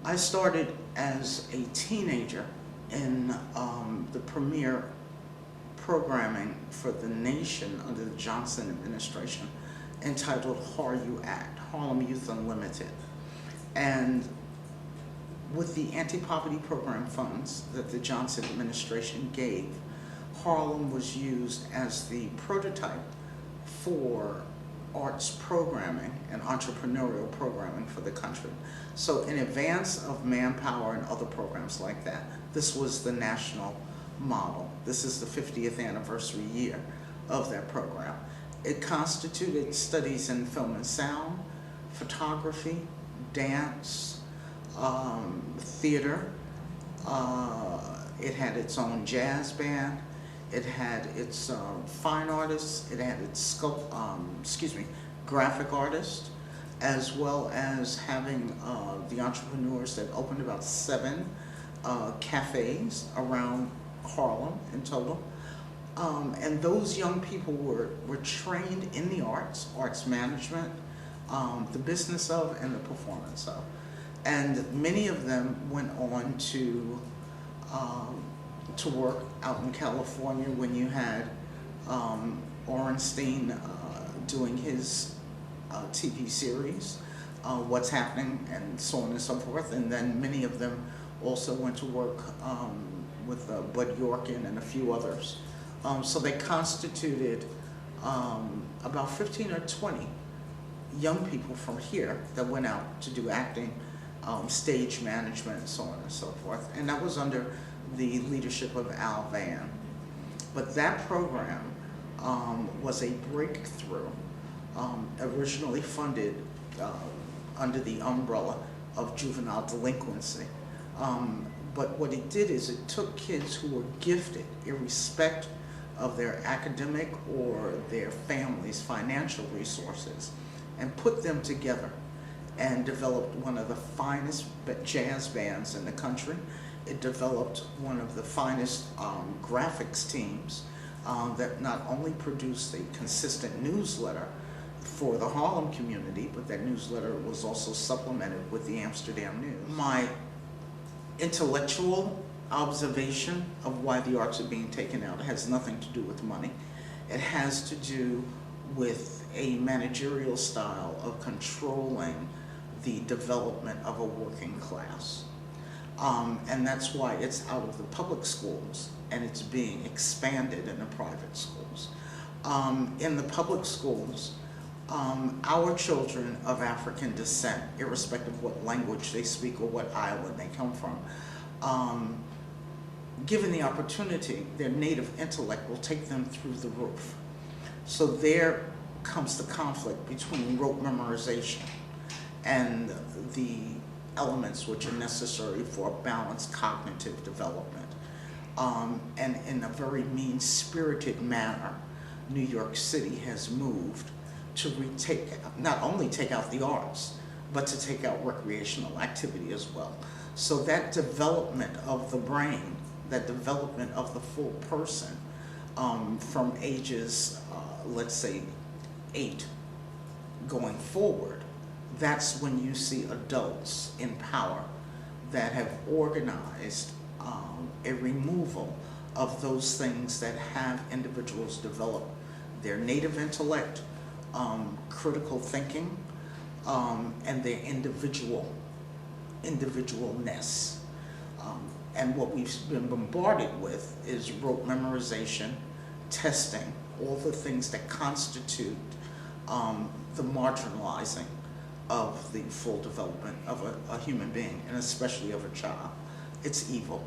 I started as a teenager in the premier programming for the nation under the Johnson administration entitled HARU Act, Harlem Youth Unlimited. And with the anti-poverty program funds that the Johnson administration gave, Harlem was used as the prototype for arts programming and entrepreneurial programming for the country. So in advance of Manpower and other programs like that, this was the national model. This is the 50th anniversary year of that program. It constituted studies in film and sound, photography, dance, theater. It had its own jazz band. It had its fine artists. It had its graphic artists, as well as having the entrepreneurs that opened about 7 cafes around Harlem in total. And those young people were trained in the arts management, the business of, and the performance of. And many of them went on to work out in California when you had Orenstein doing his TV series, What's Happening, and so on and so forth. And then many of them also went to work with Bud Yorkin and a few others. So they constituted about 15 or 20 young people from here that went out to do acting, stage management, and so on and so forth. And that was under the leadership of Al Van. But that program was a breakthrough, originally funded under the umbrella of juvenile delinquency. But what it did is it took kids who were gifted, irrespective of their academic or their family's financial resources, and put them together and developed one of the finest jazz bands in the country. It developed one of the finest graphics teams that not only produced a consistent newsletter for the Harlem community, but that newsletter was also supplemented with the Amsterdam News. My intellectual observation of why the arts are being taken out has nothing to do with money. It has to do with a managerial style of controlling the development of a working class. And that's why it's out of the public schools and it's being expanded in the private schools. In the public schools, our children of African descent, irrespective of what language they speak or what island they come from, given the opportunity, their native intellect will take them through the roof. So there comes the conflict between rote memorization and the elements which are necessary for a balanced cognitive development. And in a very mean-spirited manner, New York City has moved to not only take out the arts, but to take out recreational activity as well. So that development of the brain, that development of the full person, from ages, let's say 8 going forward, that's when you see adults in power that have organized a removal of those things that have individuals develop their native intellect, critical thinking, and their individualness. And what we've been bombarded with is rote memorization, testing, all the things that constitute the marginalizing of the full development of a human being, and especially of a child. It's evil.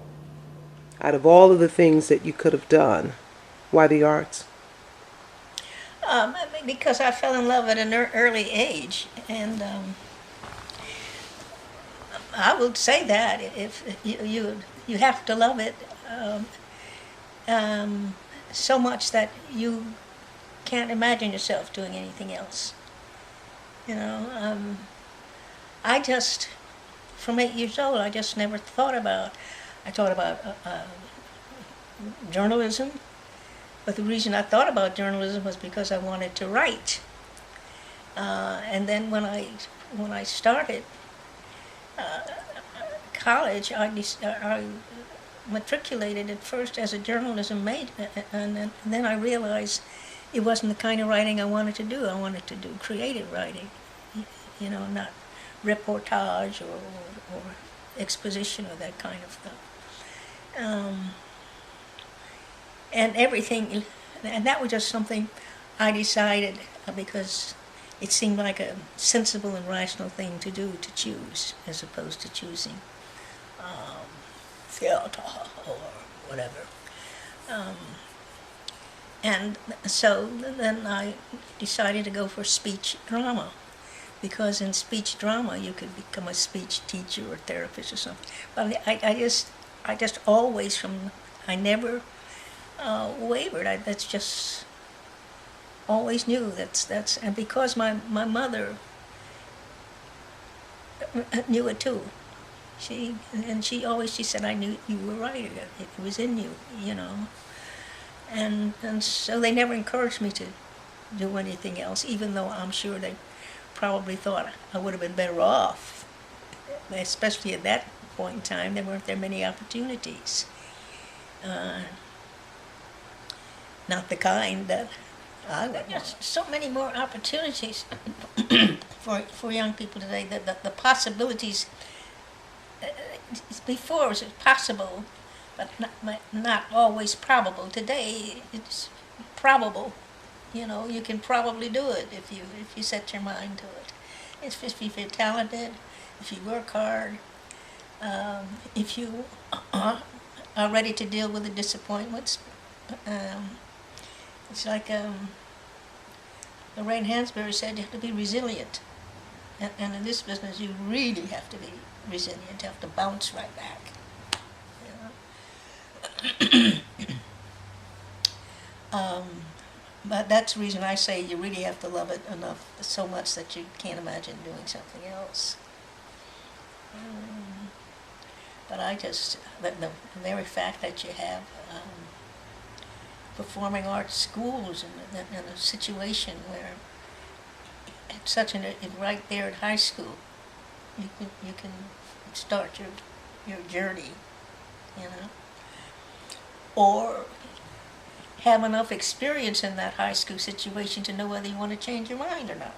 Out of all of the things that you could have done, why the arts? Because I fell in love at an early age, and I would say that if you have to love it so much that you can't imagine yourself doing anything else. You know, I just, from 8 years old, I just never thought about. I thought about journalism. But the reason I thought about journalism was because I wanted to write. And then when I started, college, I matriculated at first as a journalism major, and then I realized it wasn't the kind of writing I wanted to do. I wanted to do creative writing, not reportage or exposition or that kind of stuff. And everything, and that was just something I decided because it seemed like a sensible and rational thing to do, to choose, as opposed to choosing theater or whatever. And so then I decided to go for speech drama, because in speech drama you could become a speech teacher or therapist or something. But I just always I never wavered. That's just always knew that's and because my mother knew it too. She said, I knew you were right. It was in you, And so they never encouraged me to do anything else, even though I'm sure they probably thought I would have been better off. Especially at that point in time, there weren't many opportunities. Not the kind that I would. There's so many more opportunities for young people today. The possibilities. Before it was possible, but not always probable. Today it's probable. You can probably do it if you set your mind to it. It's if you're talented, if you work hard, if you are ready to deal with the disappointments. It's like Lorraine Hansberry said, you have to be resilient. And in this business, you really have to be resilient. You have to bounce right back. But that's the reason I say you really have to love it enough, so much that you can't imagine doing something else. But the very fact that you have performing arts schools in a situation where it's right there at high school, you can start your journey, or have enough experience in that high school situation to know whether you want to change your mind or not.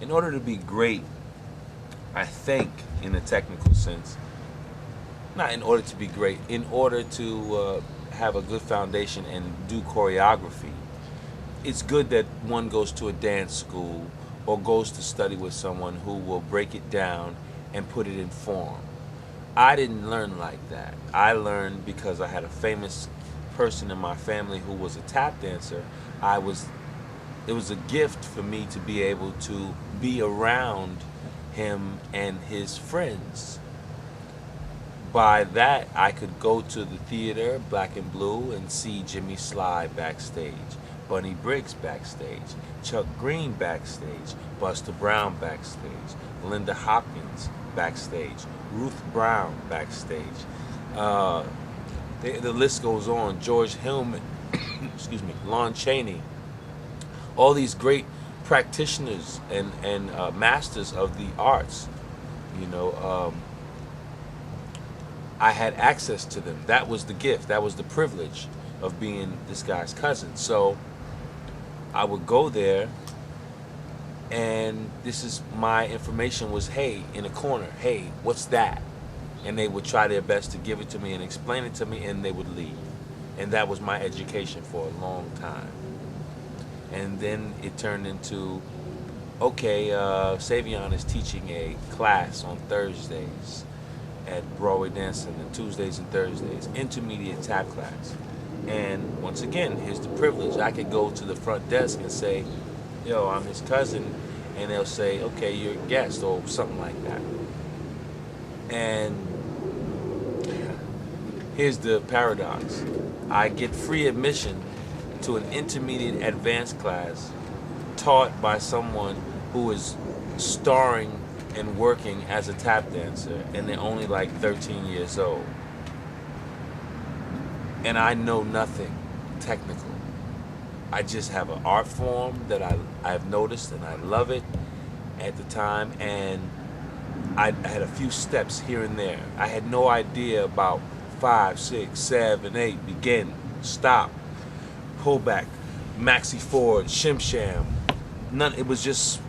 In order to be great, I think, in a technical sense, not in order to be great, in order to have a good foundation and do choreography, it's good that one goes to a dance school or goes to study with someone who will break it down and put it in form. I didn't learn like that. I learned because I had a famous person in my family who was a tap dancer. It was a gift for me to be able to be around him and his friends. By that, I could go to the theater, Black and Blue, and see Jimmy Sly backstage, Bunny Briggs backstage, Chuck Green backstage, Buster Brown backstage, Linda Hopkins backstage, Ruth Brown backstage. The list goes on. George Hillman, excuse me, Lon Chaney. All these great practitioners and masters of the arts, I had access to them. That was the gift. That was the privilege of being this guy's cousin. So I would go there, and my information was, hey, in a corner, hey, what's that? And they would try their best to give it to me and explain it to me, and they would leave. And that was my education for a long time. And then it turned into okay, Savion is teaching a class on Thursdays at Broadway Dancing, and Tuesdays and Thursdays, intermediate tap class. And once again, here's the privilege. I could go to the front desk and say, yo, I'm his cousin, and they'll say, okay, you're a guest, or something like that. And here's the paradox. I get free admission to an intermediate advanced class taught by someone who is starring and working as a tap dancer, and they're only like 13 years old. And I know nothing technical. I just have an art form that I've noticed, and I love it at the time, and I had a few steps here and there. I had no idea about 5, 6, 7, 8, begin, stop, pull back, maxi forward, shim sham. None. It was just,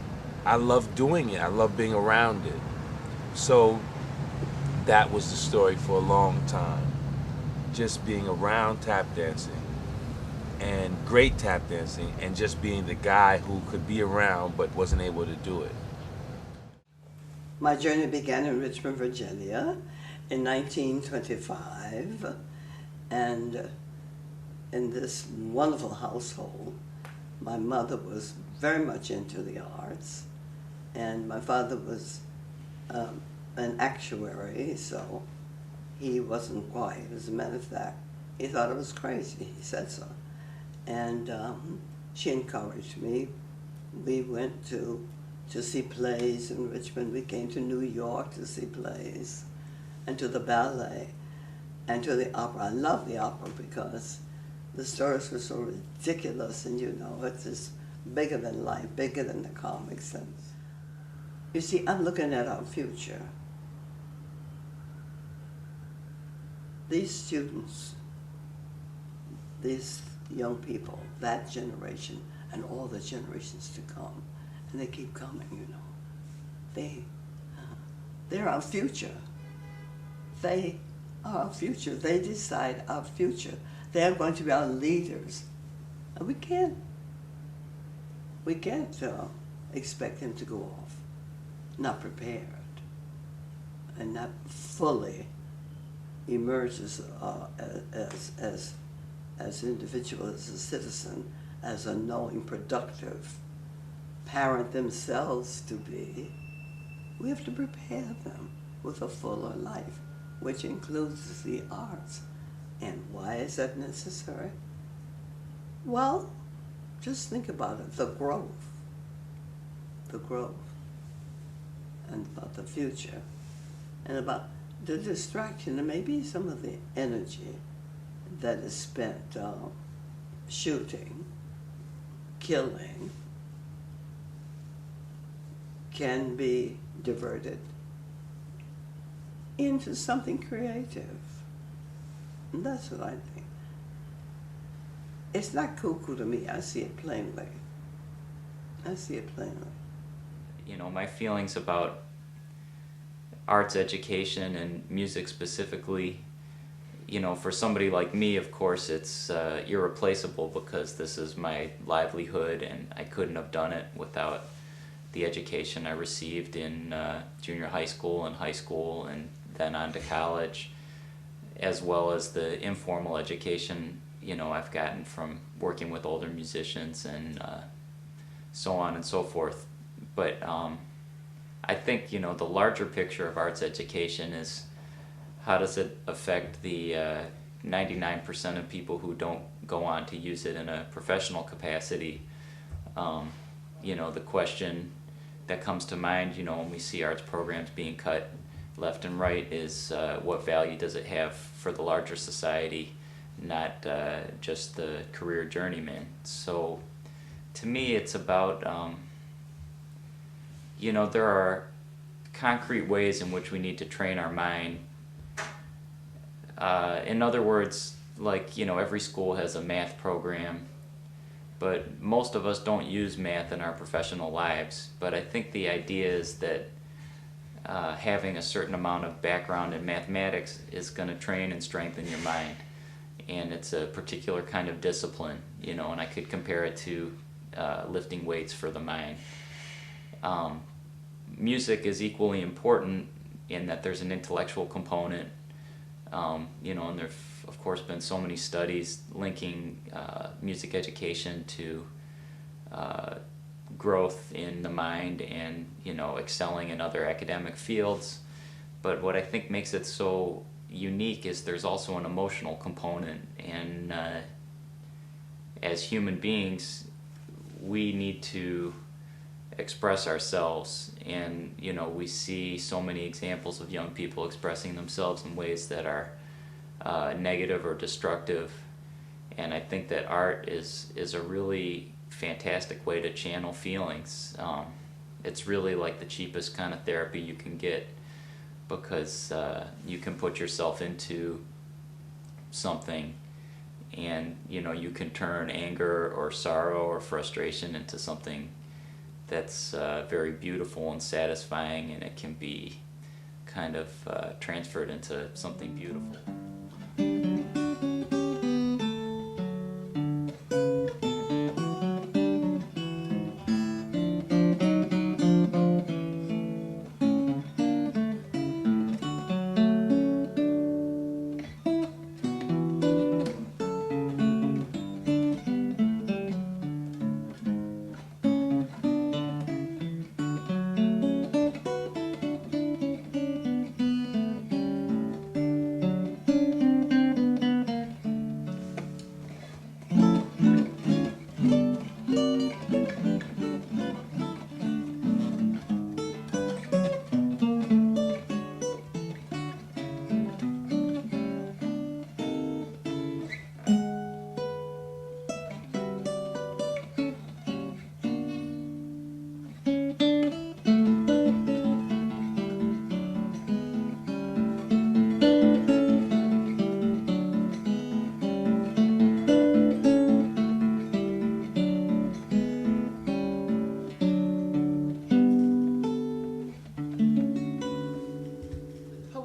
I loved doing it. I loved being around it. So that was the story for a long time. Just being around tap dancing, and great tap dancing, and just being the guy who could be around but wasn't able to do it. My journey began in Richmond, Virginia in 1925, and in this wonderful household, my mother was very much into the arts, and my father was an actuary, so he wasn't quite. As a matter of fact, he thought it was crazy. He said so. And she encouraged me. We went to see plays in Richmond. We came to New York to see plays, and to the ballet, and to the opera. I love the opera because the stories were so ridiculous, and it's just bigger than life, bigger than the comic sense. You see, I'm looking at our future. These students, these young people, that generation, and all the generations to come, and they keep coming, they're our future. They are our future. They decide our future. They are going to be our leaders. And we can't expect them to go off not prepared and not fully emerge as an individual, as a citizen, as a knowing, productive parent themselves to be. We have to prepare them with a fuller life, which includes the arts. And why is that necessary? Well, just think about it, the growth, and about the future, and about the distraction, and maybe some of the energy that is spent shooting, killing, can be diverted into something creative. And that's what I think. It's not cuckoo to me. I see it plainly. My feelings about arts education and music specifically, for somebody like me, of course, it's irreplaceable because this is my livelihood, and I couldn't have done it without the education I received in junior high school and then on to college, as well as the informal education, I've gotten from working with older musicians and so on and so forth. But I think, the larger picture of arts education is how does it affect the 99% of people who don't go on to use it in a professional capacity. The question that comes to mind, when we see arts programs being cut left and right is what value does it have for the larger society, not just the career journeyman. So to me, it's about, there are concrete ways in which we need to train our mind. In other words, every school has a math program, but most of us don't use math in our professional lives. But I think the idea is that having a certain amount of background in mathematics is going to train and strengthen your mind. And it's a particular kind of discipline, and I could compare it to lifting weights for the mind. music is equally important in that there's an intellectual component, and there have, of course, been so many studies linking music education to growth in the mind and, excelling in other academic fields. But what I think makes it so unique is there's also an emotional component, and as human beings, we need to express ourselves, and we see so many examples of young people expressing themselves in ways that are negative or destructive, and I think that art is a really fantastic way to channel feelings. It's really like the cheapest kind of therapy you can get, because you can put yourself into something, and you can turn anger or sorrow or frustration into something that's very beautiful and satisfying, and it can be kind of transferred into something beautiful.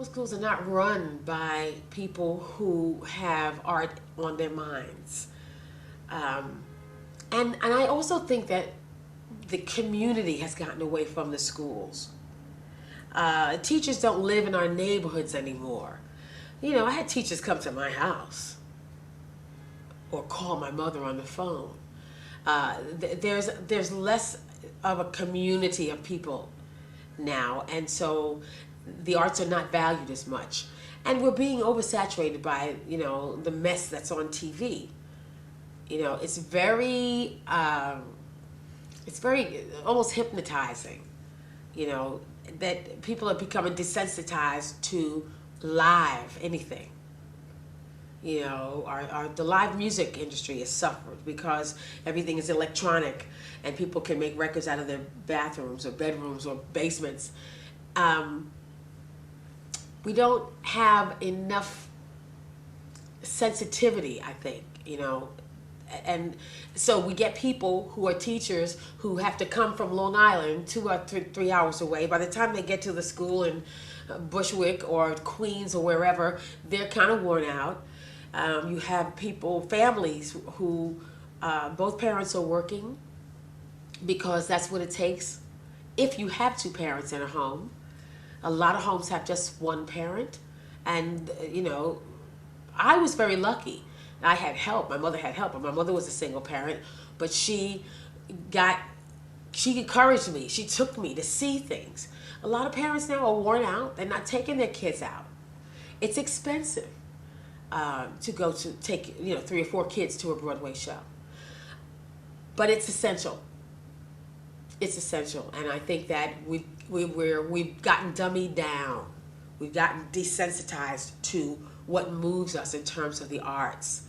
Schools are not run by people who have art on their minds. And I also think that the community has gotten away from the schools. Teachers don't live in our neighborhoods anymore. I had teachers come to my house or call my mother on the phone. There's less of a community of people now, and so the arts are not valued as much, and we're being oversaturated by the mess that's on TV. It's very almost hypnotizing. That people are becoming desensitized to live anything. The live music industry has suffered because everything is electronic, and people can make records out of their bathrooms or bedrooms or basements. We don't have enough sensitivity, I think, and so we get people who are teachers who have to come from Long Island 2 or 3 hours away. By the time they get to the school in Bushwick or Queens or wherever, they're kind of worn out. You have families who both parents are working because that's what it takes if you have two parents in a home. A lot of homes have just one parent, and I was very lucky. I had help. My mother had help, and my mother was a single parent, but she encouraged me. She took me to see things. A lot of parents now are worn out. They're not taking their kids out. It's expensive to go to take 3 or 4 kids to a Broadway show, but it's essential. It's essential, and I think that we've gotten dummied down. We've gotten desensitized to what moves us in terms of the arts.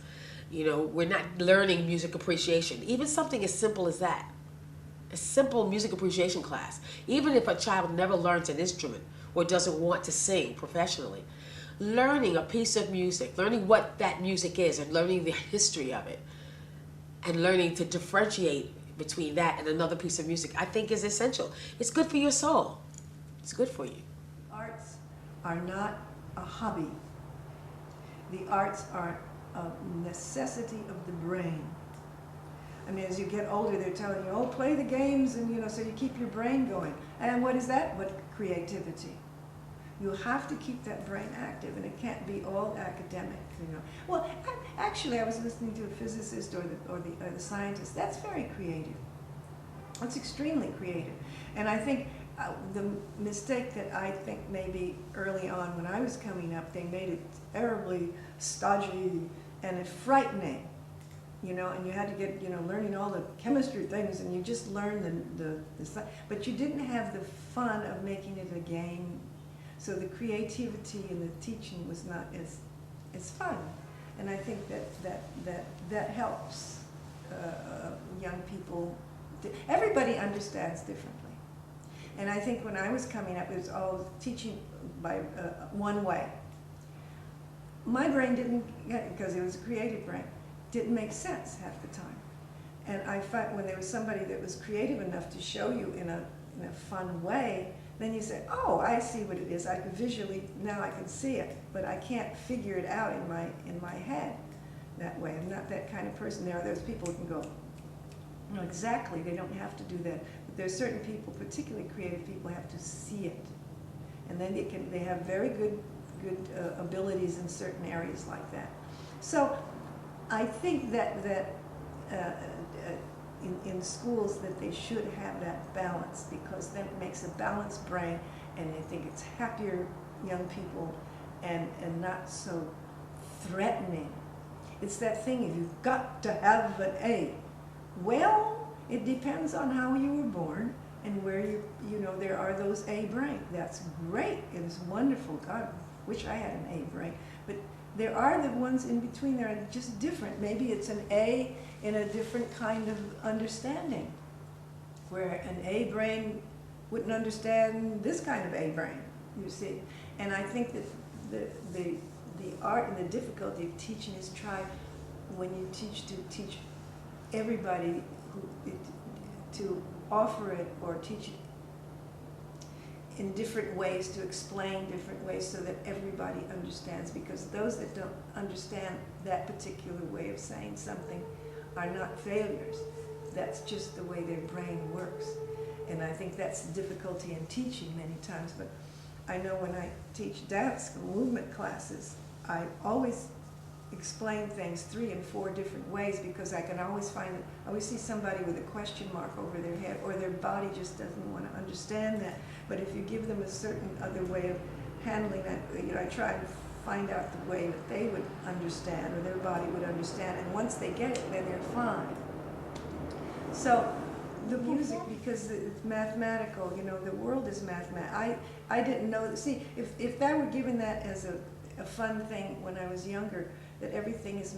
We're not learning music appreciation. Even something as simple as that, a simple music appreciation class. Even if a child never learns an instrument or doesn't want to sing professionally, learning a piece of music, learning what that music is, and learning the history of it, and learning to differentiate between that and another piece of music, I think is essential. It's good for your soul. It's good for you. Arts are not a hobby. The arts are a necessity of the brain. And as you get older, they're telling you, oh, play the games, and so you keep your brain going. And what is that but creativity? You have to keep that brain active, and it can't be all academic, Well, actually, I was listening to a physicist or the scientist. That's very creative. That's extremely creative. And I think the mistake that I think maybe early on when I was coming up, they made it terribly stodgy and frightening, and you had to get, learning all the chemistry things, and you just learned but you didn't have the fun of making it a game. So the creativity in the teaching was not as fun. And I think that helps young people. Everybody understands differently. And I think when I was coming up, it was all teaching by one way. My brain didn't get it, because it was a creative brain, didn't make sense half the time. And I find when there was somebody that was creative enough to show you in a fun way, then you say, oh, I see what it is. I can visually, now I can see it, but I can't figure it out in my head that way. I'm not that kind of person. There are those people who can go, exactly, they don't have to do that. But there are certain people, particularly creative people, have to see it. And then they have very good abilities in certain areas like that. So I think that in schools that they should have that balance, because then it makes a balanced brain, and I think it's happier young people and not so threatening. It's that thing, if you've got to have an A. Well, it depends on how you were born and where there are those A brain. That's great. It is wonderful. God, wish I had an A brain. But there are the ones in between that are just different. Maybe it's an A in a different kind of understanding, where an A brain wouldn't understand this kind of A brain, you see. And I think that the art and the difficulty of teaching is try, when you teach, to teach everybody to offer it or teach it in different ways, to explain different ways so that everybody understands, because those that don't understand that particular way of saying something are not failures. That's just the way their brain works. And I think that's the difficulty in teaching many times. But I know when I teach dance movement classes, I always explain things 3 and 4 different ways, because I can always I always see somebody with a question mark over their head, or their body just doesn't want to understand that. But if you give them a certain other way of handling that, I try to find out the way that they would understand, or their body would understand, and once they get it, then they're fine. So the music, because it's mathematical, the world is mathematical. I didn't know, see, if I were given that as a fun thing when I was younger, that everything is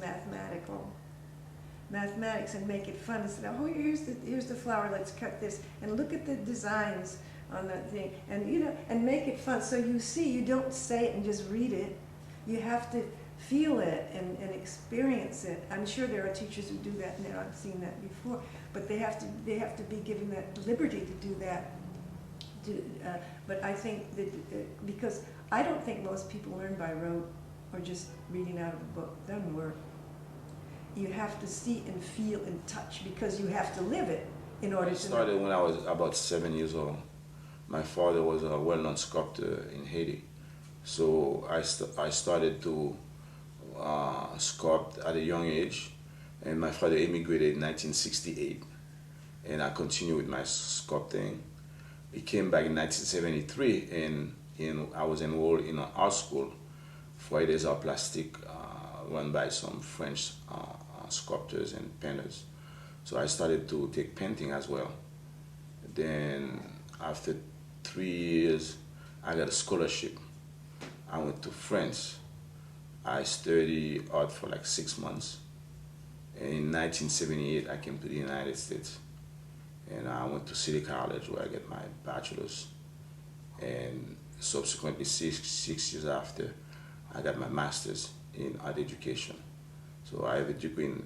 mathematics, and make it fun, and say, oh, here's the flower, let's cut this, and look at the designs on that thing, and and make it fun. So you see, you don't say it and just read it. You have to feel it and experience it. I'm sure there are teachers who do that now. I've seen that before, but they have to be given that liberty to do that. But I think that because I don't think most people learn by rote or just reading out of a book. It doesn't work. You have to see and feel and touch, because you have to live it in order to. I started when I was about 7 years old. My father was a well-known sculptor in Haiti, so I started to sculpt at a young age, and my father immigrated in 1968, and I continued with my sculpting. He came back in 1973, and I was enrolled in an art school, Foyer des Arts Plastiques, run by some French sculptors and painters. So I started to take painting as well. Then after 3 years, I got a scholarship. I went to France. I studied art for like 6 months. And in 1978, I came to the United States. And I went to City College, where I got my bachelor's. And subsequently, six years after, I got my master's in art education. So I have a degree in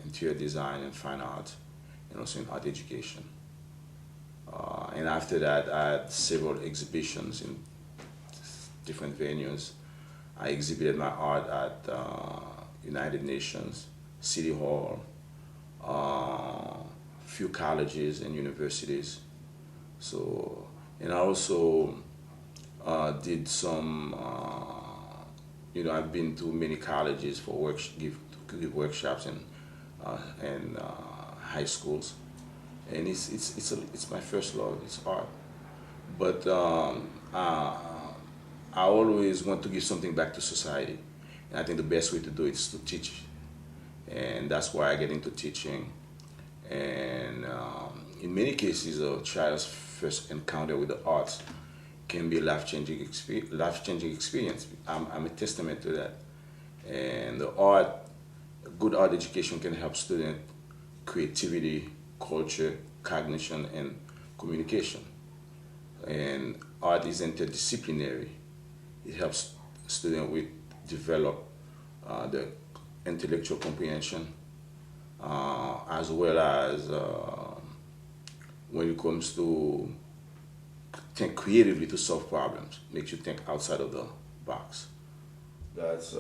interior design and fine art, and also in art education. And after that, I had several exhibitions in different venues. I exhibited my art at United Nations, City Hall, few colleges and universities. So, and I also did some, I've been to many colleges for give workshops and high schools, and it's my first love. It's art, but I always want to give something back to society, and I think the best way to do it is to teach, and that's why I get into teaching. And in many cases, a child's first encounter with the arts can be a life-changing experience. I'm a testament to that. And good art education can help students creativity, culture, cognition, and communication. And art is interdisciplinary. It helps students develop the intellectual comprehension, as well as when it comes to think creatively to solve problems, makes you think outside of the box. That's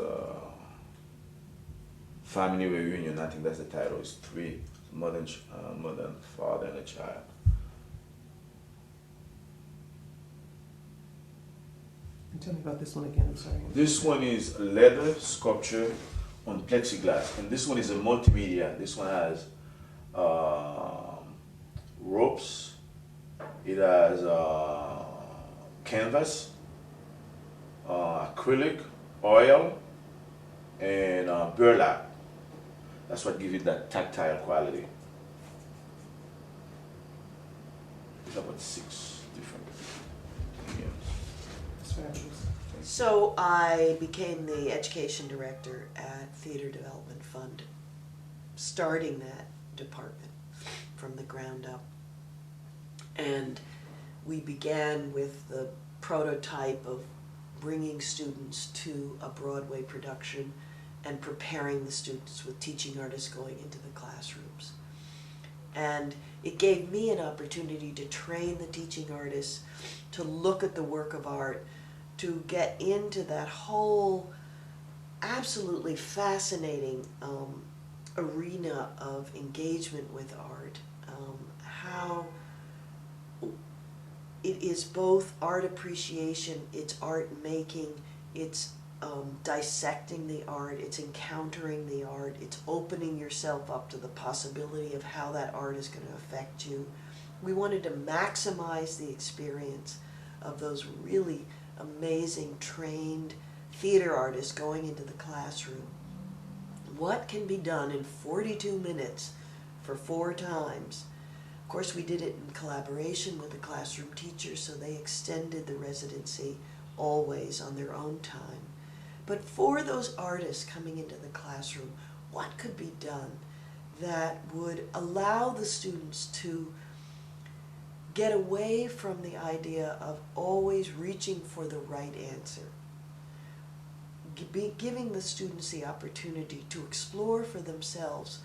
Family Reunion. I think that's the title. It's three: mother, father, and a child. Tell me about this one again, I'm sorry. This one is leather sculpture on plexiglass, and this one is a multimedia. This one has ropes, it has canvas, acrylic, oil, and burlap. That's what gives it that tactile quality. It's about 6 different mediums. That's fabulous. So I became the education director at Theater Development Fund, starting that department from the ground up. And we began with the prototype of bringing students to a Broadway production and preparing the students with teaching artists going into the classrooms. And it gave me an opportunity to train the teaching artists, to look at the work of art, to get into that whole absolutely fascinating arena of engagement with art, how it is both art appreciation, it's art making, it's dissecting the art, it's encountering the art, it's opening yourself up to the possibility of how that art is going to affect you. We wanted to maximize the experience of those really amazing trained theater artists going into the classroom. What can be done in 42 minutes for 4 times? Of course, we did it in collaboration with the classroom teachers, so they extended the residency always on their own time. But for those artists coming into the classroom, what could be done that would allow the students to get away from the idea of always reaching for the right answer? Giving the students the opportunity to explore for themselves,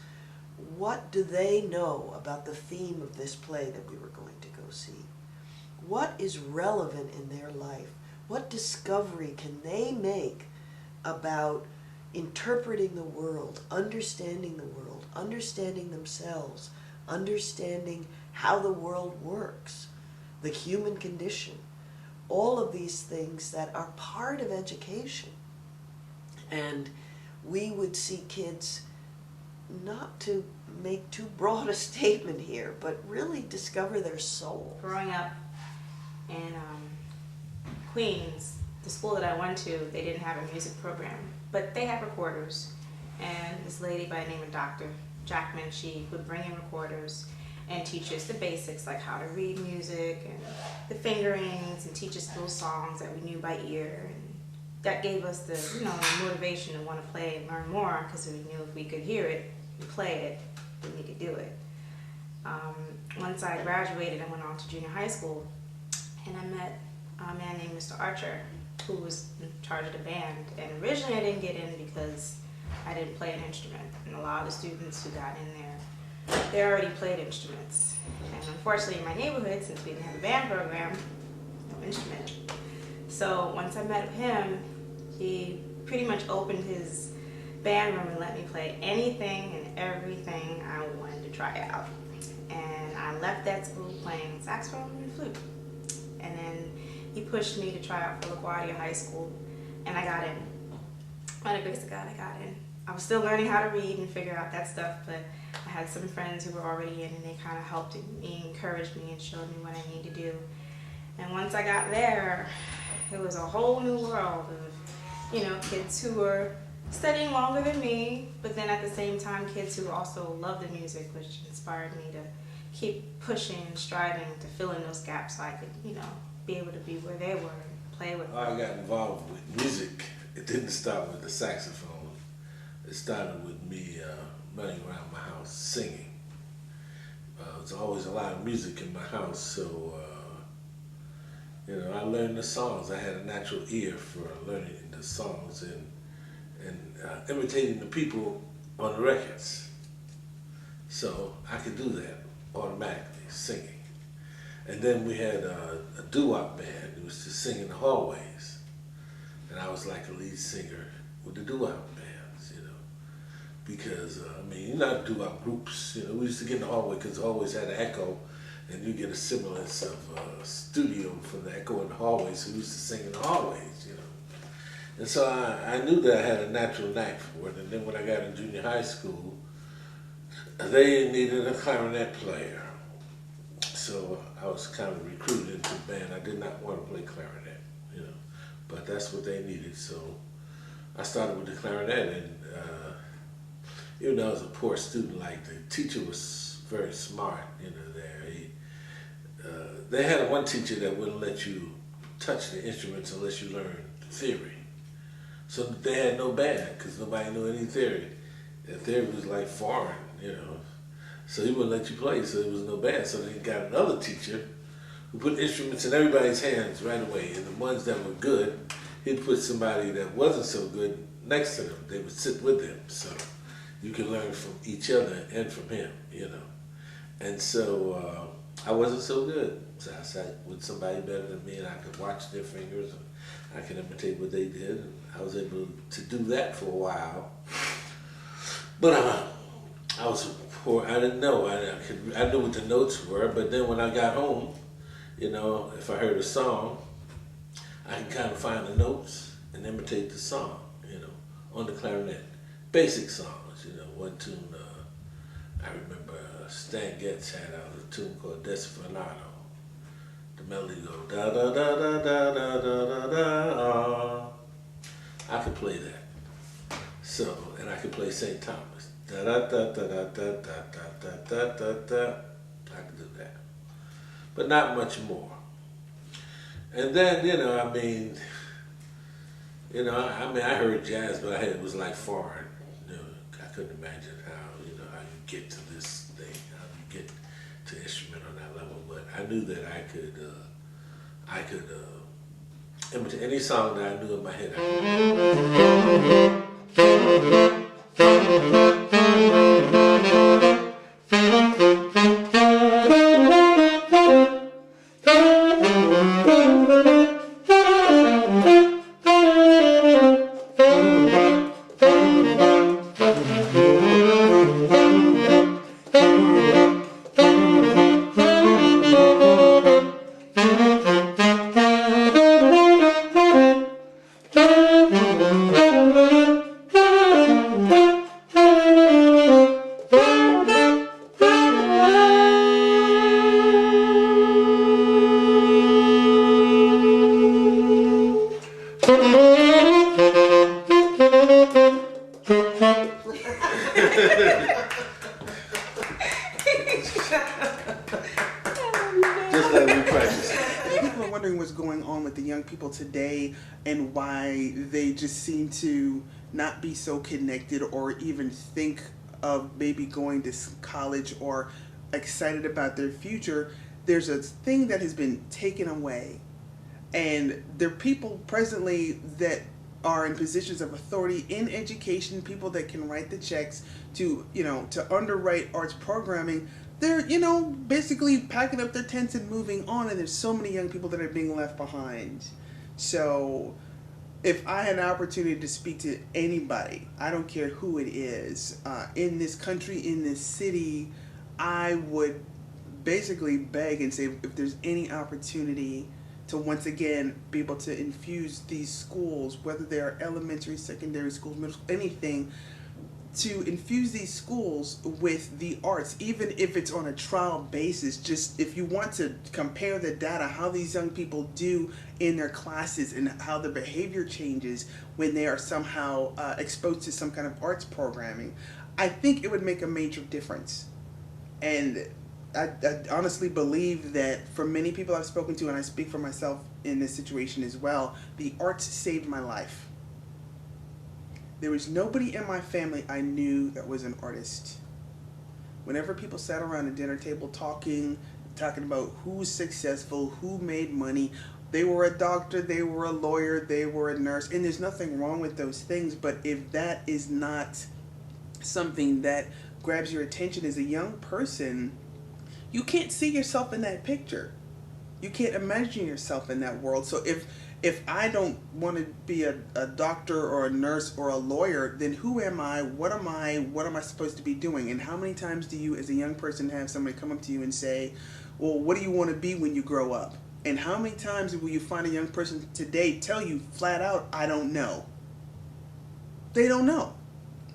what do they know about the theme of this play that we were going to go see? What is relevant in their life? What discovery can they make about interpreting the world, understanding themselves, understanding how the world works, the human condition, all of these things that are part of education. And we would see kids, not to make too broad a statement here, but really discover their soul. Growing up in Queens, the school that I went to, they didn't have a music program, but they had recorders. And this lady by the name of Dr. Jackman, she would bring in recorders and teach us the basics, like how to read music and the fingerings, and teach us those songs that we knew by ear. And that gave us the, the motivation to want to play and learn more, because we knew if we could hear it and play it, then we could do it. Once I graduated, I went on to junior high school, and I met a man named Mr. Archer, who was in charge of the band. And originally I didn't get in because I didn't play an instrument. And a lot of the students who got in there, they already played instruments. And unfortunately in my neighborhood, since we didn't have a band program, no instrument. So once I met him, he pretty much opened his band room and let me play anything and everything I wanted to try out. And I left that school playing saxophone and flute. And then he pushed me to try out for LaGuardia High School, and I got in. By the grace of God, I got in. I was still learning how to read and figure out that stuff, but I had some friends who were already in, and they kind of helped me, encouraged me, and showed me what I need to do. And once I got there, it was a whole new world of, you know, kids who were studying longer than me, but then at the same time, kids who also loved the music, which inspired me to keep pushing and striving to fill in those gaps so I could, you know, be able to be where they were and play with them. I got involved with music. It didn't start with the saxophone. It started with me running around my house singing. There's always a lot of music in my house, so you know, I learned the songs. I had a natural ear for learning the songs and imitating the people on the records. So I could do that automatically, singing. And then we had a doo-wop band who was to sing in the hallways. And I was like a lead singer with the doo-wop bands, you know. Because, I mean, you're not doo-wop groups, you know. We used to get in the hallway because the hallways had an echo, and you get a semblance of studio from the echo in the hallways, so we used to sing in the hallways, you know. And so I knew that I had a natural knack for it. And then when I got in junior high school, they needed a clarinet player. So I was kind of recruited into the band. I did not want to play clarinet, you know, but that's what they needed. So I started with the clarinet, and even though I was a poor student, like, the teacher was very smart, you know, there. They had one teacher that wouldn't let you touch the instruments unless you learned the theory. So they had no band because nobody knew any theory. The theory was like foreign, you know. So he wouldn't let you play, so there was no band. So they got another teacher who put instruments in everybody's hands right away. And the ones that were good, he'd put somebody that wasn't so good next to them. They would sit with him. So you could learn from each other and from him, you know. And so I wasn't so good. So I sat with somebody better than me, and I could watch their fingers, and I could imitate what they did. And I was able to do that for a while. But I was poor. I didn't know. I knew what the notes were, but then when I got home, you know, if I heard a song, I could kind of find the notes and imitate the song, you know, on the clarinet. Basic songs, you know, one tune. I remember Stan Getz had out a tune called Desperado. The melody go da da da da da da da da da. I could play that. So, and I could play St. Thomas. Da da da da da da da da da da da. I could do that, but not much more. And then, you know, I mean, I heard jazz, but it was like foreign. You know, I couldn't imagine how you get to this thing, how you get to instrument on that level. But I knew that I could imitate any song that I knew in my head. Today and why they just seem to not be so connected or even think of maybe going to college or excited about their future. There's a thing that has been taken away, and there are people presently that are in positions of authority in education, people that can write the checks to underwrite arts programming. They're, basically packing up their tents and moving on, and there's so many young people that are being left behind. So if I had an opportunity to speak to anybody, I don't care who it is, in this country, in this city, I would basically beg and say if there's any opportunity to once again be able to infuse these schools, whether they are elementary, secondary schools, middle school, anything, to infuse these schools with the arts, even if it's on a trial basis. Just if you want to compare the data, how these young people do in their classes and how their behavior changes when they are somehow exposed to some kind of arts programming, I think it would make a major difference. And I honestly believe that for many people I've spoken to, and I speak for myself in this situation as well, the arts saved my life. There was nobody in my family I knew that was an artist. Whenever people sat around a dinner table talking about who's successful, who made money, they were a doctor, they were a lawyer, they were a nurse, and there's nothing wrong with those things, but if that is not something that grabs your attention as a young person, you can't see yourself in that picture. You can't imagine yourself in that world. So if I don't want to be a doctor or a nurse or a lawyer, then who am I? What am I supposed to be doing? And how many times do you as a young person have somebody come up to you and say, well, what do you want to be when you grow up? And how many times will you find a young person today tell you flat out, I don't know? They don't know.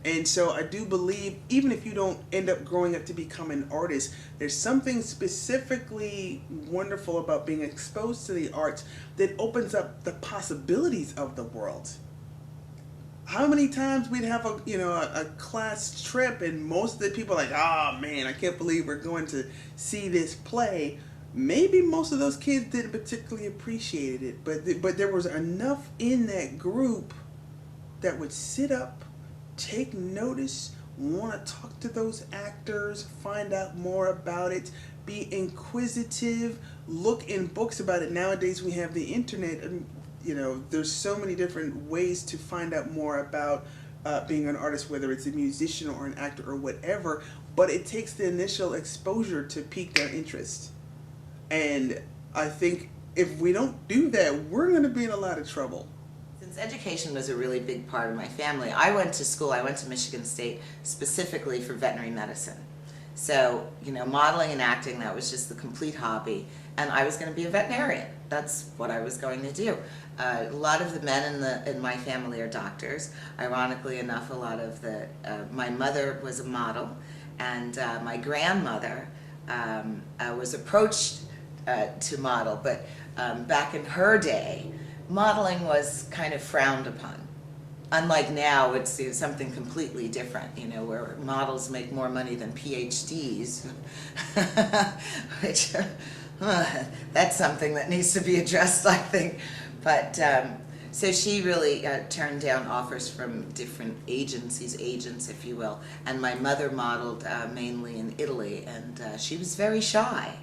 And so I do believe, even if you don't end up growing up to become an artist, there's something specifically wonderful about being exposed to the arts that opens up the possibilities of the world. How many times we'd have a class trip and most of the people are like, oh man, I can't believe we're going to see this play. Maybe most of those kids didn't particularly appreciate it, but there was enough in that group that would sit up, take notice, want to talk to those actors, find out more about it, be inquisitive, look in books about it. Nowadays we have the internet, and there's so many different ways to find out more about being an artist, whether it's a musician or an actor or whatever, but it takes the initial exposure to pique their interest. And I think if we don't do that, we're going to be in a lot of trouble. Since education was a really big part of my family, I went to Michigan State specifically for veterinary medicine. So, modeling and acting, that was just the complete hobby. And I was going to be a veterinarian. That's what I was going to do. A lot of the men in my family are doctors. Ironically enough, a lot of my mother was a model, and my grandmother was approached to model, but back in her day, modeling was kind of frowned upon. Unlike now, it's something completely different, where models make more money than PhDs, which that's something that needs to be addressed, I think. But so she really turned down offers from different agents, if you will. And my mother modeled mainly in Italy, and she was very shy,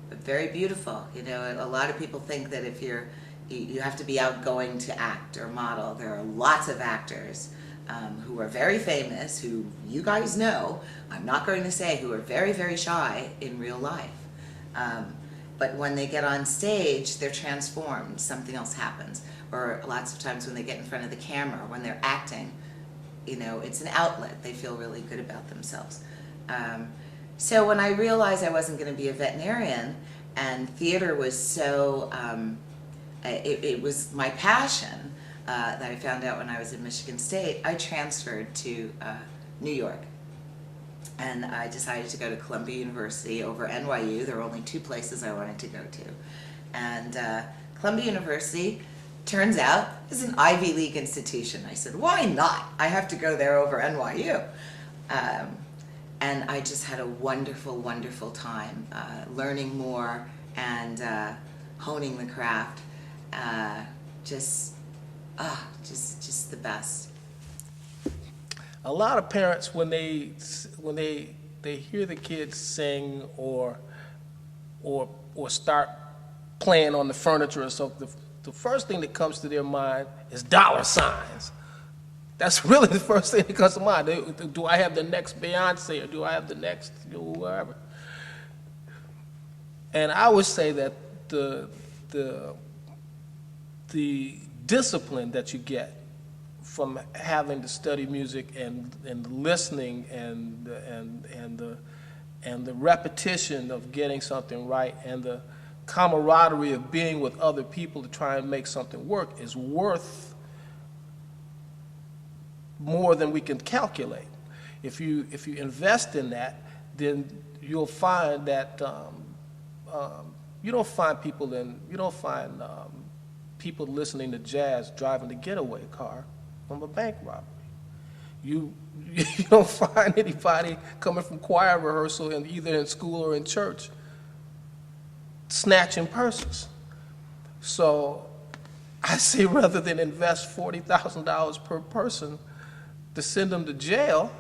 but very beautiful. A lot of people think that if you have to be outgoing to act or model. There are lots of actors who are very famous, who you guys know, I'm not going to say, who are very, very shy in real life. But when they get on stage, they're transformed. Something else happens. Or lots of times when they get in front of the camera, when they're acting, it's an outlet. They feel really good about themselves. So when I realized I wasn't going to be a veterinarian, and theater was so... It was my passion that I found out when I was in Michigan State. I transferred to New York, and I decided to go to Columbia University over NYU. There were only two places I wanted to go to, and Columbia University, turns out, is an Ivy League institution. I said, why not? I have to go there over NYU. And I just had a wonderful, wonderful time learning more and honing the craft. Just the best. A lot of parents, when they hear the kids sing or start playing on the furniture or something, the first thing that comes to their mind is dollar signs. That's really the first thing that comes to mind. Do I have the next Beyonce, or do I have the next whoever? And I would say that the discipline that you get from having to study music and listening and the repetition of getting something right and the camaraderie of being with other people to try and make something work is worth more than we can calculate. If you invest in that, then you'll find that you don't find people listening to jazz driving a getaway car from a bank robbery. You don't find anybody coming from choir rehearsal and either in school or in church snatching purses. So I say rather than invest $40,000 per person to send them to jail,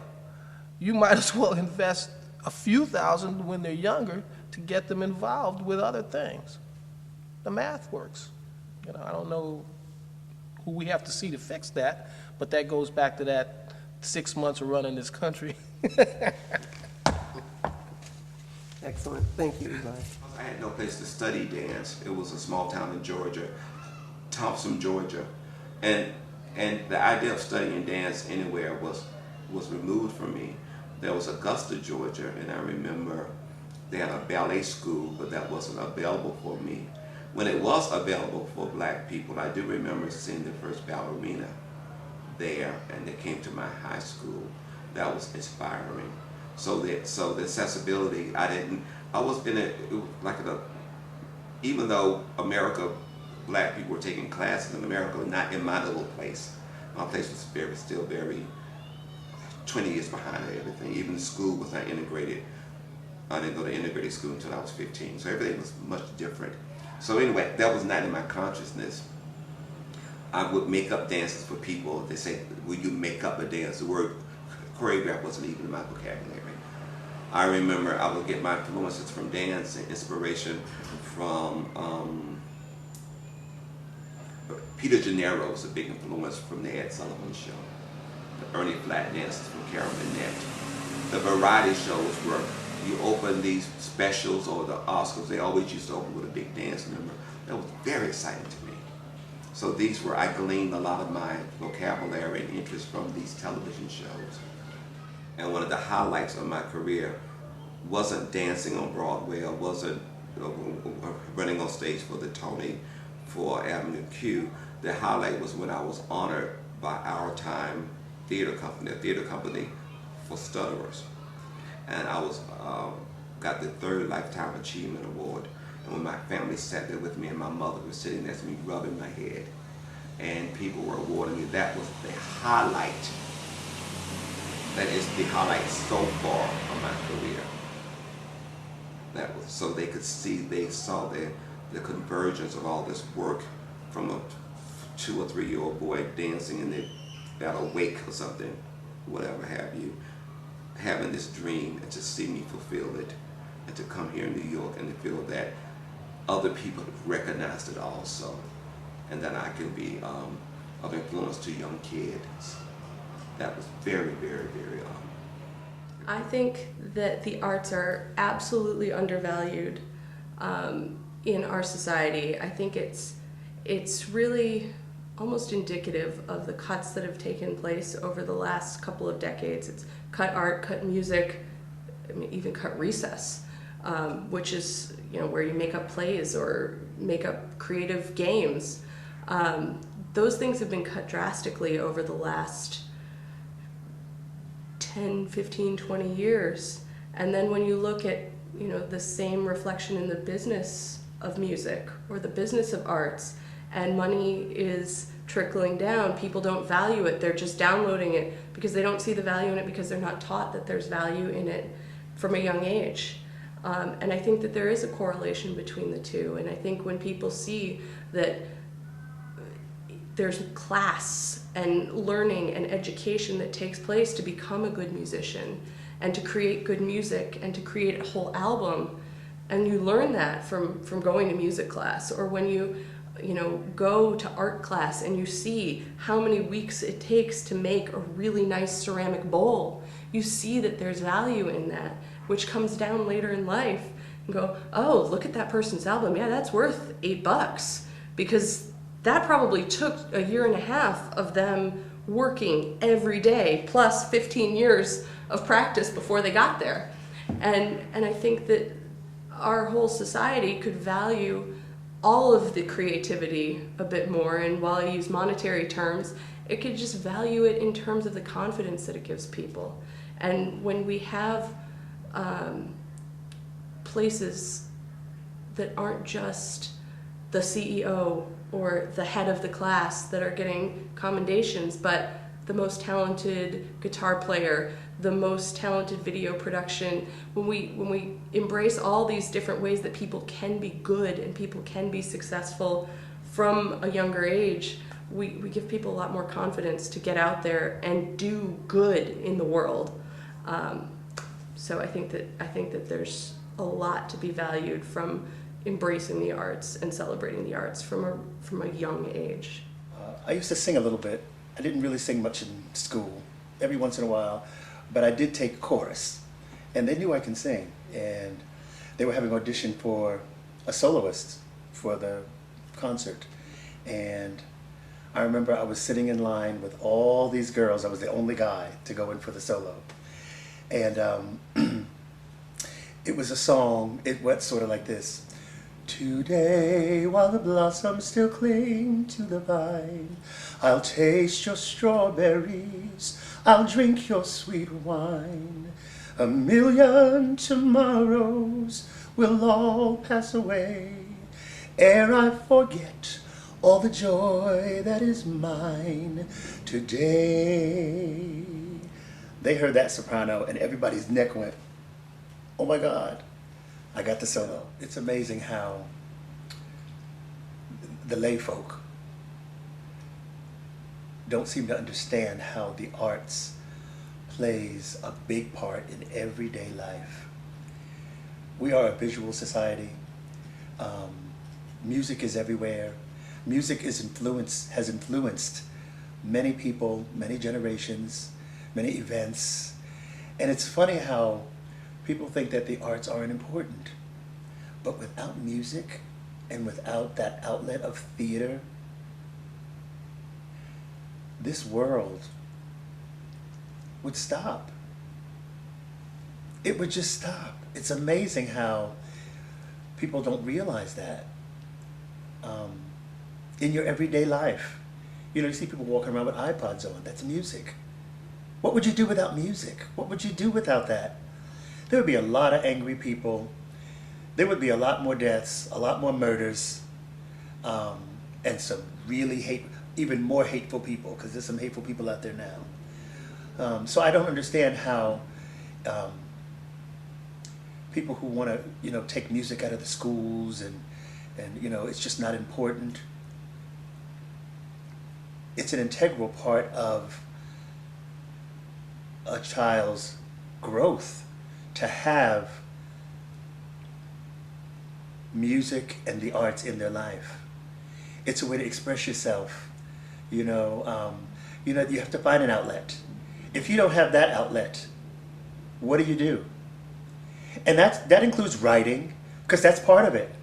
you might as well invest a few thousand when they're younger to get them involved with other things. The math works. You know, I don't know who we have to see to fix that, but that goes back to that 6 months of running this country. Excellent. Thank you, Eli. I had no place to study dance. It was a small town in Georgia, Thompson, Georgia. And the idea of studying dance anywhere was removed from me. There was Augusta, Georgia, and I remember they had a ballet school, but that wasn't available for me. When it was available for black people, I do remember seeing the first ballerina there, and they came to my high school. That was inspiring. So the accessibility, even though black people were taking classes in America, not in my little place. My place was still very 20 years behind everything. Even the school was not integrated. I didn't go to integrated school until I was 15, so everything was much different. So anyway, that was not in my consciousness. I would make up dances for people. They say, will you make up a dance? The word choreograph wasn't even in my vocabulary. I remember I would get my influences from dance and inspiration from Peter Gennaro was a big influence from the Ed Sullivan Show. The Ernie Flatt dances from Carmen Net. The variety shows where you open these specials or the Oscars, they always used to open with a big dance number. That was very exciting to me. So I gleaned a lot of my vocabulary and interest from these television shows. And one of the highlights of my career wasn't dancing on Broadway, or wasn't running on stage for the Tony for Avenue Q. The highlight was when I was honored by Our Time Theater Company, a theater company for stutterers. And I got the 3rd Lifetime Achievement Award. And when my family sat there with me and my mother was sitting next to me rubbing my head, and people were awarding me, that was the highlight. That is the highlight so far of my career. That was so they could see, they saw the convergence of all this work from a 2 or 3-year-old boy dancing at a wake or something, whatever have you, having this dream, and to see me fulfill it, and to come here in New York and to feel that other people have recognized it also, and that I can be of influence to young kids. That was very, very, very I think that the arts are absolutely undervalued in our society. I think it's really almost indicative of the cuts that have taken place over the last couple of decades. It's cut art, cut music, I mean, even cut recess, which is where you make up plays or make up creative games. Those things have been cut drastically over the last 10, 15, 20 years. And then when you look at, the same reflection in the business of music or the business of arts, and money is trickling down, people don't value it. They're just downloading it because they don't see the value in it, because they're not taught that there's value in it from a young age. And I think that there is a correlation between the two. And I think when people see that there's class and learning and education that takes place to become a good musician and to create good music and to create a whole album, and you learn that from going to music class, or when you go to art class and you see how many weeks it takes to make a really nice ceramic bowl, you see that there's value in that, which comes down later in life and go, oh, look at that person's album, yeah, that's worth $8, because that probably took a year and a half of them working every day, plus 15 years of practice before they got there. And I think that our whole society could value all of the creativity a bit more, and while I use monetary terms, it could just value it in terms of the confidence that it gives people. And when we have places that aren't just the CEO or the head of the class that are getting commendations, but the most talented guitar player, the most talented video production, when we embrace all these different ways that people can be good and people can be successful from a younger age, we give people a lot more confidence to get out there and do good in the world. So I think that there's a lot to be valued from embracing the arts and celebrating the arts from a young age. I used to sing a little bit. I didn't really sing much in school, every once in a while, but I did take chorus, and they knew I can sing, and they were having audition for a soloist for the concert, and I remember I was sitting in line with all these girls. I was the only guy to go in for the solo, and it was a song. It went sort of like this. Today, while the blossoms still cling to the vine, I'll taste your strawberries, I'll drink your sweet wine. A million tomorrows will all pass away, ere I forget all the joy that is mine today. They heard that soprano and everybody's neck went, oh my God. I got the solo. It's amazing how the lay folk don't seem to understand how the arts plays a big part in everyday life. We are a visual society. Music is everywhere. Music has influenced many people, many generations, many events. And it's funny how people think that the arts aren't important, but without music and without that outlet of theater, this world would stop. It would just stop. It's amazing how people don't realize that. In your everyday life, you see people walking around with iPods on. That's music. What would you do without music? What would you do without that? There would be a lot of angry people. There would be a lot more deaths, a lot more murders, and some really even more hateful people, because there's some hateful people out there now. So I don't understand how people who want to, take music out of the schools and it's just not important. It's an integral part of a child's growth to have music and the arts in their life. It's a way to express yourself. You have to find an outlet. If you don't have that outlet, what do? And that includes writing, because that's part of it.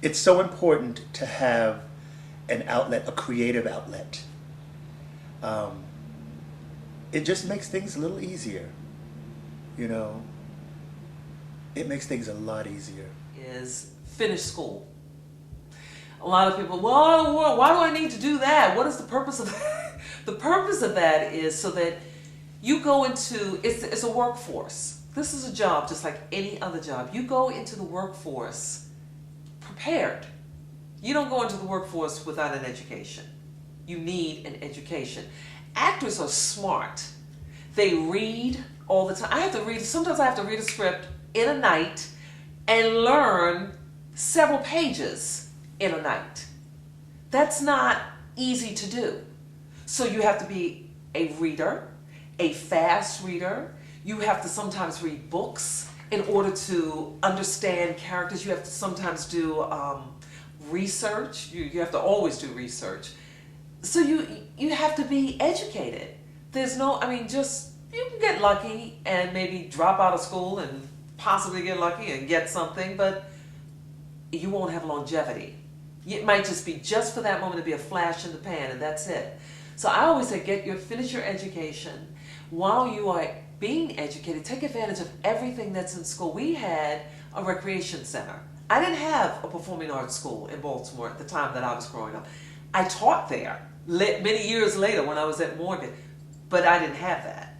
It's so important to have an outlet, a creative outlet. It just makes things a little easier. It makes things a lot easier. Is finish school. A lot of people, well, why do I need to do that? What is the purpose of that? The purpose of that is so that you go into, it's a workforce. This is a job just like any other job. You go into the workforce prepared. You don't go into the workforce without an education. You need an education. Actors are smart. They read all the time. Sometimes I have to read a script in a night and learn several pages in a night. That's not easy to do. So you have to be a reader, a fast reader. You have to sometimes read books in order to understand characters. You have to sometimes do research. You have to always do research. So you have to be educated. There's no, you can get lucky and maybe drop out of school and possibly get lucky and get something, but you won't have longevity. It might just be just for that moment to be a flash in the pan, and that's it. So I always say finish your education. While you are being educated, take advantage of everything that's in school. We had a recreation center. I didn't have a performing arts school in Baltimore at the time that I was growing up. I taught there many years later when I was at Morgan, but I didn't have that.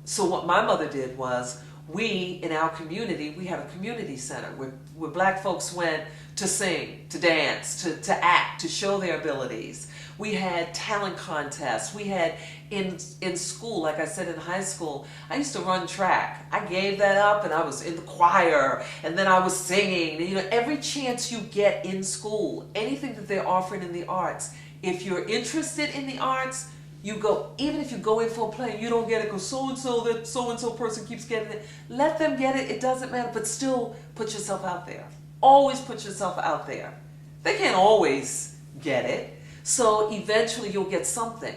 So what my mother did was, in our community, we had a community center where black folks went to sing, to dance, to act, to show their abilities. We had talent contests. We had in school, like I said, in high school, I used to run track. I gave that up, and I was in the choir, and then I was singing. You know, every chance you get in school, anything that they're offering in the arts, if you're interested in the arts, you go. Even if you go in for a play and you don't get it because so-and-so person keeps getting it, let them get it. It doesn't matter, but still put yourself out there. Always put yourself out there. They can't always get it. So eventually you'll get something.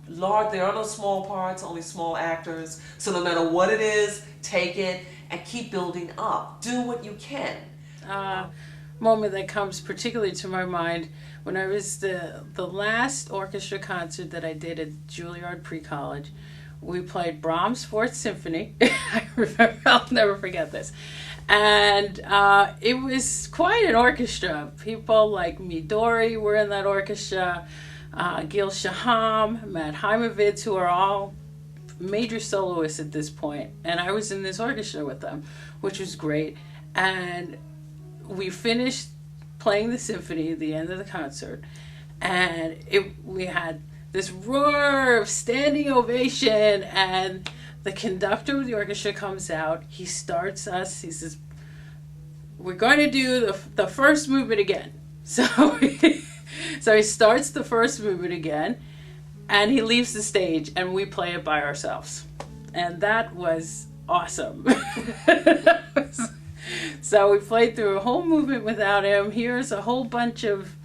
Lord, there are no small parts, only small actors. So no matter what it is, take it and keep building up. Do what you can. Moment that comes particularly to my mind when I was the last orchestra concert that I did at Juilliard Pre-College. We played Brahms' Fourth Symphony. I remember, I'll never forget this. And it was quite an orchestra. People like Midori were in that orchestra, Gil Shaham, Matt Heimovitz, who are all major soloists at this point. And I was in this orchestra with them, which was great. And we finished playing the symphony at the end of the concert. And we had this roar of standing ovation, and the conductor of the orchestra comes out. He starts us. He says, "We're going to do the first movement again." So he starts the first movement again, and he leaves the stage, and we play it by ourselves. And that was awesome. So we played through a whole movement without him. Here's a whole bunch of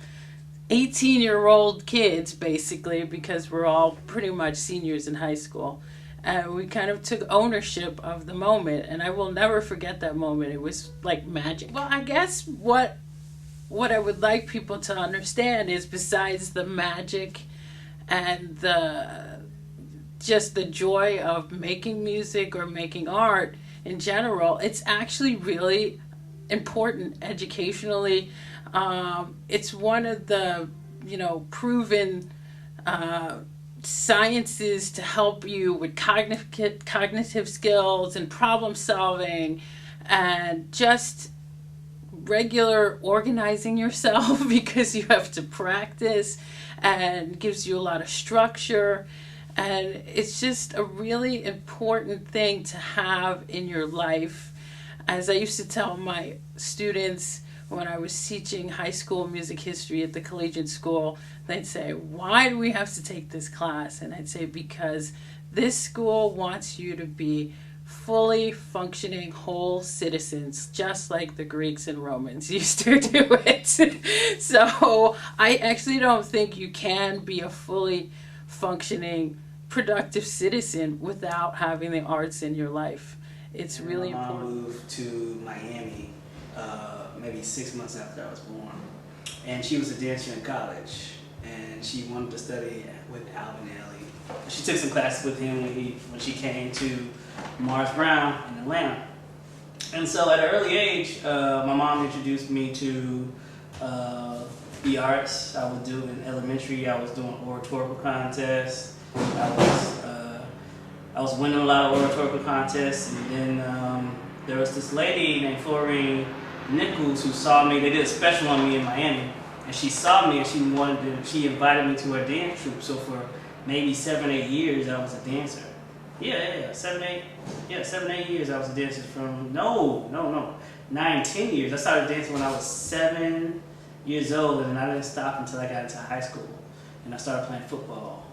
18-year-old kids, basically, because we're all pretty much seniors in high school. And we kind of took ownership of the moment, and I will never forget that moment. It was like magic. Well, I guess what I would like people to understand is, besides the magic and just the joy of making music or making art in general, it's actually really important educationally. It's one of the, proven sciences to help you with cognitive skills and problem solving and just regular organizing yourself, because you have to practice, and gives you a lot of structure. And it's just a really important thing to have in your life. As I used to tell my students when I was teaching high school music history at the collegiate school, they'd say, "Why do we have to take this class?" And I'd say, because this school wants you to be fully functioning whole citizens, just like the Greeks and Romans used to do it. So I actually don't think you can be a fully functioning, productive citizen without having the arts in your life. It's really important. My mom moved to Miami maybe 6 months after I was born, and she was a dancer in college, and she wanted to study with Alvin Ailey. She took some classes with him when she came to Morris Brown in Atlanta. And so at an early age, my mom introduced me to the arts. I would do in elementary, I was doing oratorical contests. I was winning a lot of oratorical contests, and then there was this lady named Florine Nichols who saw me. They did a special on me in Miami, and she saw me and she invited me to her dance troupe. So for maybe 7, 8 years, I was a dancer. Yeah, 7, 8 years I was a dancer. From 9, 10 years. I started dancing when I was 7 years old, and I didn't stop until I got into high school, and I started playing football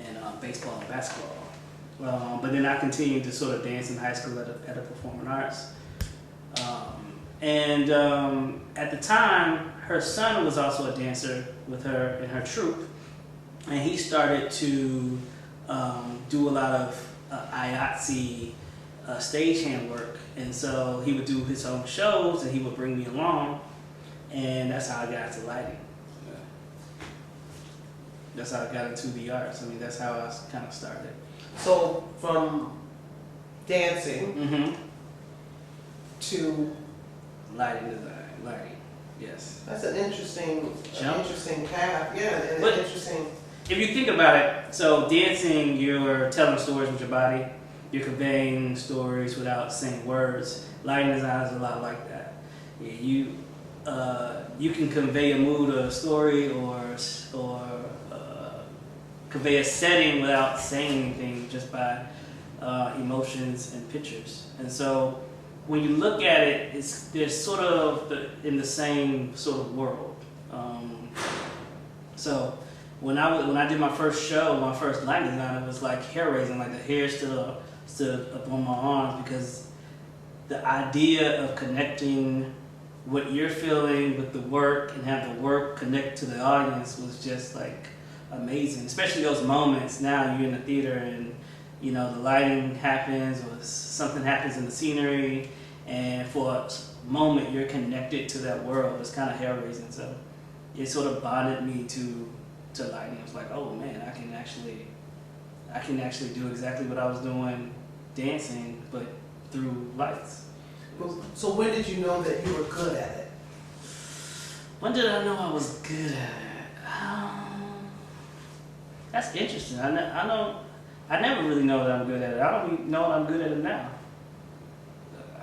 and baseball and basketball. But then I continued to sort of dance in high school at a performing arts. At the time, her son was also a dancer with her in her troupe, and he started to do a lot of IATSE stagehand work, and so he would do his own shows, and he would bring me along, and that's how I got into lighting. That's how I got into the arts. I mean, that's how I kind of started. So from dancing to lighting design, lighting, yes. That's an interesting path. Yeah, and But an interesting. If you think about it, so dancing, you're telling stories with your body, you're conveying stories without saying words. Lighting design is a lot like that. Yeah, you can convey a mood or a story or convey a setting without saying anything, just by emotions and pictures. And so when you look at it, they're sort of in the same sort of world. So when I did my first show, my first lighting design, it was like hair raising, like the hair stood up on my arms, because the idea of connecting what you're feeling with the work and have the work connect to the audience was just like amazing. Especially those moments. Now you're in the theater and the lighting happens or something happens in the scenery, and for a moment you're connected to that world. It's kind of hair raising. So it sort of bonded me to lighting. It was like, oh man, I can actually do exactly what I was doing dancing, but through lights. So when did you know that you were good at it? When did I know I was good at it? That's interesting. I never really know that I'm good at it. I don't even know that I'm good at it now.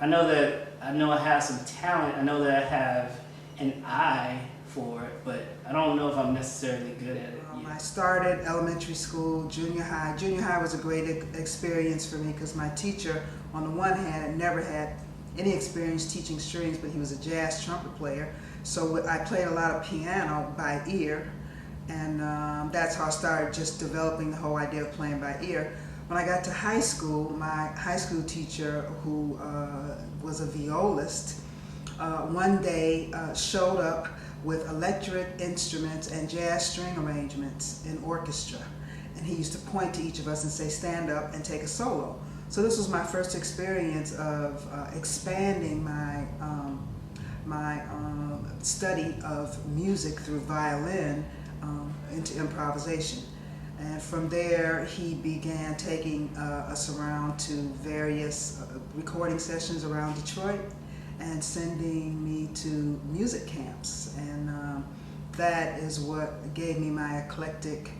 I know I have some talent. I know that I have an eye for it, but I don't know if I'm necessarily good at it. I started elementary school, junior high. Junior high was a great experience for me because my teacher, on the one hand, had never had any experience teaching strings, but he was a jazz trumpet player. So I played a lot of piano by ear, and that's how I started just developing the whole idea of playing by ear. When I got to high school, my high school teacher, who was a violist, one day showed up with electric instruments and jazz string arrangements in orchestra. And he used to point to each of us and say, stand up and take a solo. So this was my first experience of expanding my study of music through violin into improvisation. And from there, he began taking us around to various recording sessions around Detroit and sending me to music camps. And that is what gave me my eclectic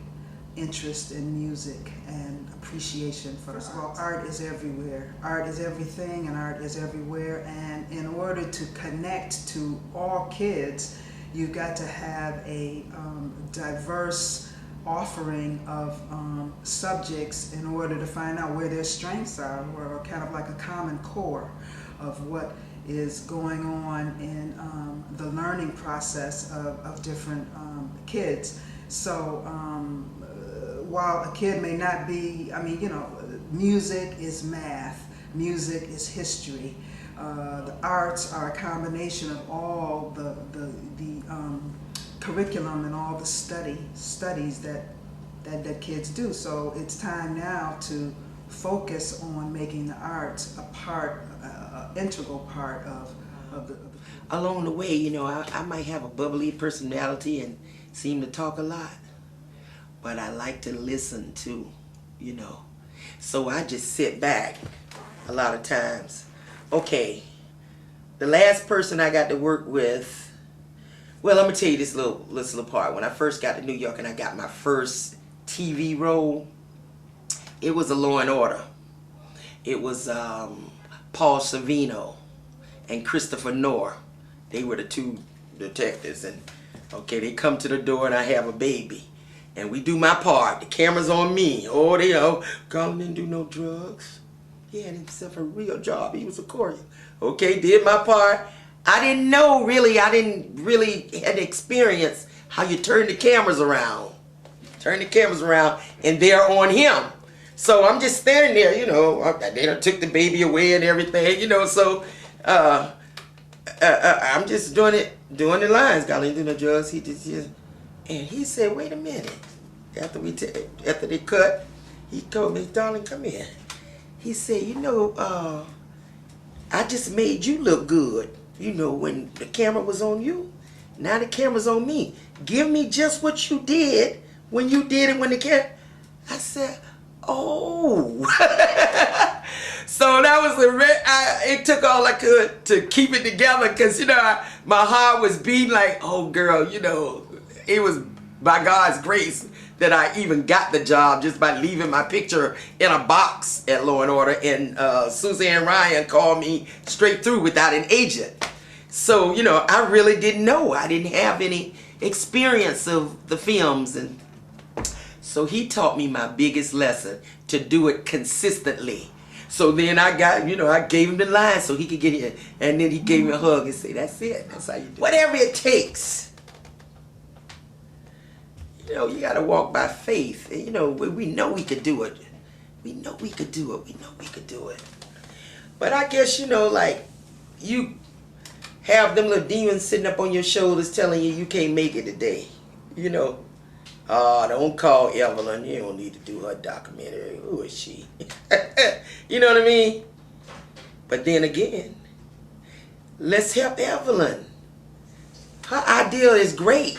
interest in music and appreciation for First of all, art is everywhere. Art is everything and art is everywhere. And in order to connect to all kids, you've got to have a diverse offering of subjects in order to find out where their strengths are, or kind of like a common core of what is going on in the learning process of different kids. So while a kid may not be, music is math, music is history. The arts are a combination of all the curriculum and all the studies that kids do. So it's time now to focus on making the arts an integral part of the Along the way, I might have a bubbly personality and seem to talk a lot, but I like to listen too, So I just sit back a lot of times. Okay, the last person I got to work with, well, let me tell you this little part. When I first got to New York and I got my first TV role, it was a Law and Order. It was Paul Savino and Christopher Knorr. They were the two detectives, and okay, they come to the door and I have a baby. And we do my part. The camera's on me. Oh, Colin didn't do no drugs. He had himself a real job. He was a courier. Okay, did my part. I didn't had experience how you turn the cameras around. And they're on him. So I'm just standing there, they done took the baby away and everything, so I'm just doing the lines. Colin didn't do no drugs. He just, and he said, wait a minute. After they cut, he told me, darling, come here. he said, you know, I just made you look good. You know, when the camera was on you, now the camera's on me. Give me just what you did when you did it when the camera. I said, oh. So that was it took all I could to keep it together, because, you know, my heart was beating like, oh girl, you know, it was by God's grace that I even got the job just by leaving my picture in a box at Law and Order, and Suzanne Ryan called me straight through without an agent. So, you know, I really didn't know. I didn't have any experience of the films, and so he taught me my biggest lesson, to do it consistently. So then I got, you know, I gave him the line so he could get in, and then he gave me a hug and said, that's it, that's how you do it. Whatever it takes. You know, you got to walk by faith. And, you know, we know we could do it. We know we could do it. We know we could do it. But I guess, you know, like, you have them little demons sitting up on your shoulders telling you can't make it today. You know, don't call Evelyn. You don't need to do her documentary. Who is she? You know what I mean? But then again, let's help Evelyn. Her idea is great.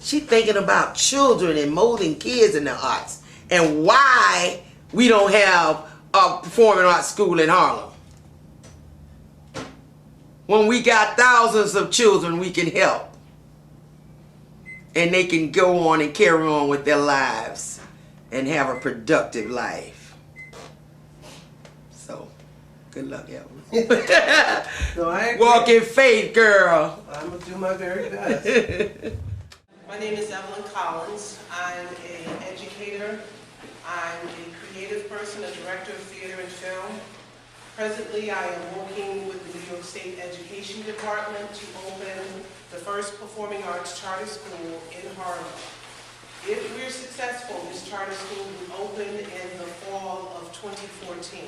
She's thinking about children and molding kids in the arts, and why we don't have a performing arts school in Harlem. When we got thousands of children we can help, and they can go on and carry on with their lives and have a productive life. So, good luck, Evelyn. No, I agree. Walk in faith, girl. I'm going to do my very best. My name is Evelyn Collins. I'm an educator. I'm a creative person, a director of theater and film. Presently, I am working with the New York State Education Department to open the first performing arts charter school in Harlem. If we're successful, this charter school will open in the fall of 2014.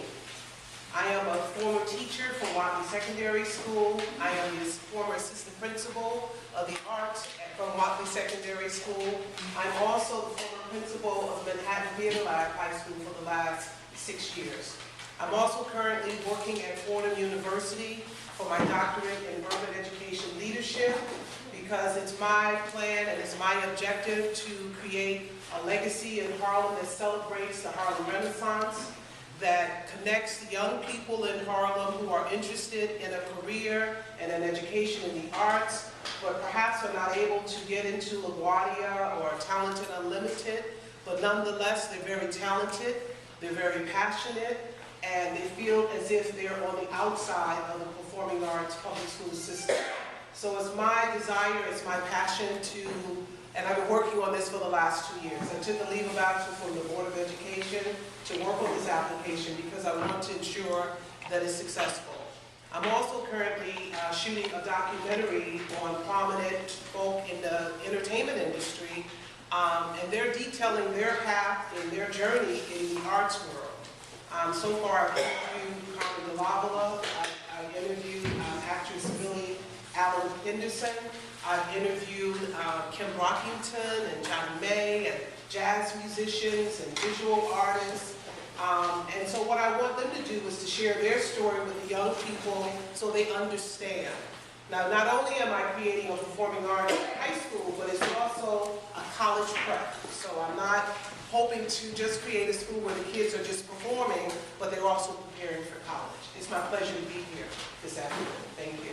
I am a former teacher from Watley Secondary School. I am the former assistant principal of the arts from Watley Secondary School. I'm also the former principal of Manhattan deLavallade High School for the last 6 years. I'm also currently working at Fordham University for my doctorate in urban education leadership, because it's my plan and it's my objective to create a legacy in Harlem that celebrates the Harlem Renaissance, that connects young people in Harlem who are interested in a career and an education in the arts, but perhaps are not able to get into LaGuardia or Talented Unlimited, but nonetheless they're very talented, they're very passionate, and they feel as if they're on the outside of the performing arts public school system. So it's my desire, it's my passion to, and I've been working on this for the last 2 years. I took a leave of absence from the Board of Education to work on this application because I want to ensure that it's successful. I'm also currently shooting a documentary on prominent folk in the entertainment industry, and they're detailing their path and their journey in the arts world. So far, I've interviewed Carmen deLavallade, I've interviewed actress Billie Allen. I've interviewed Kim Brockington and Johnnie Mae and jazz musicians and visual artists. And so what I want them to do is to share their story with the young people so they understand. Now, not only am I creating a performing arts high school, but it's also a college prep. So I'm not hoping to just create a school where the kids are just performing, but they're also preparing for college. It's my pleasure to be here this afternoon. Thank you.